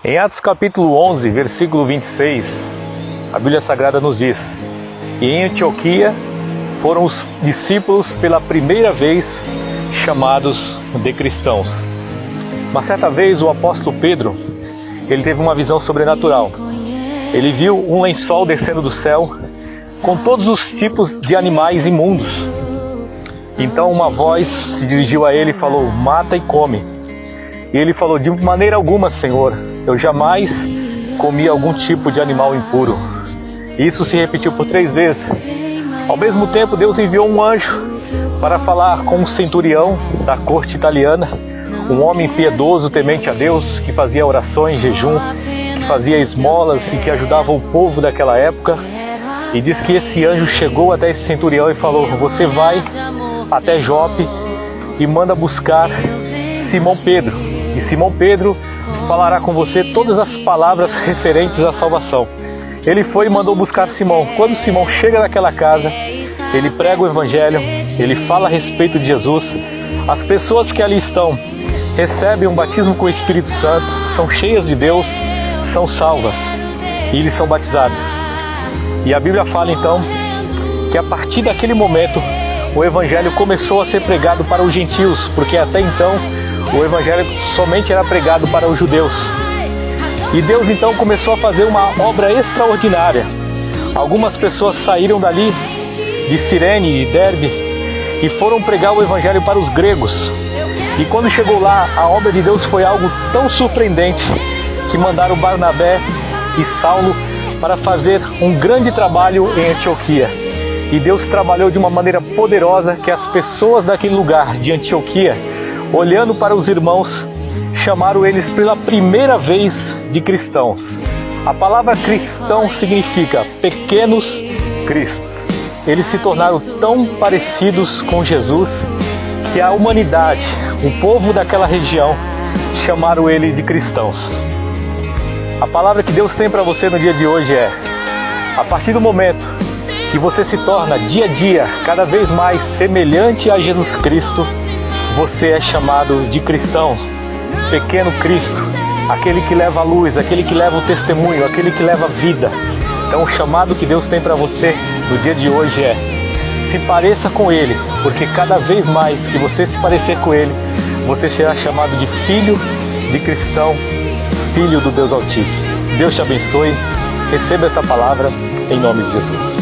Em Atos capítulo 11, versículo 26, a Bíblia Sagrada nos diz: e em Antioquia foram os discípulos pela primeira vez chamados de cristãos. Uma certa vez o apóstolo Pedro, ele teve uma visão sobrenatural. Ele viu um lençol descendo do céu com todos os tipos de animais imundos. Então uma voz se dirigiu a ele e falou: mata e come. E ele falou: de maneira alguma, Senhor, eu jamais comi algum tipo de animal impuro. Isso se repetiu por 3 vezes. Ao mesmo tempo, Deus enviou um anjo para falar com um centurião da corte italiana, um homem piedoso, temente a Deus, que fazia orações, jejum, que fazia esmolas e que ajudava o povo daquela época. E diz que esse anjo chegou até esse centurião e falou: você vai até Jope e manda buscar Simão Pedro. E Simão Pedro falará com você todas as palavras referentes à salvação. Ele foi e mandou buscar Simão. Quando Simão chega naquela casa, ele prega o evangelho, ele fala a respeito de Jesus. As pessoas que ali estão recebem um batismo com o Espírito Santo, são cheias de Deus, são salvas e eles são batizados. E a Bíblia fala então que a partir daquele momento o evangelho começou a ser pregado para os gentios, porque até então o evangelho somente era pregado para os judeus. E Deus então começou a fazer uma obra extraordinária. Algumas pessoas saíram dali, de Cirene e Derbe, e foram pregar o evangelho para os gregos. E quando chegou lá, a obra de Deus foi algo tão surpreendente que mandaram Barnabé e Saulo para fazer um grande trabalho em Antioquia. E Deus trabalhou de uma maneira poderosa que as pessoas daquele lugar, de Antioquia, olhando para os irmãos, chamaram eles pela primeira vez de cristãos. A palavra cristão significa pequenos cristos. Eles se tornaram tão parecidos com Jesus que a humanidade, o povo daquela região, chamaram eles de cristãos. A palavra que Deus tem para você no dia de hoje é: a partir do momento que você se torna dia a dia cada vez mais semelhante a Jesus Cristo, você é chamado de cristão, pequeno Cristo, aquele que leva a luz, aquele que leva o testemunho, aquele que leva a vida. Então o chamado que Deus tem para você no dia de hoje é: se pareça com Ele, porque cada vez mais que você se parecer com Ele, você será chamado de filho de cristão, filho do Deus Altíssimo. Deus te abençoe, receba essa palavra em nome de Jesus.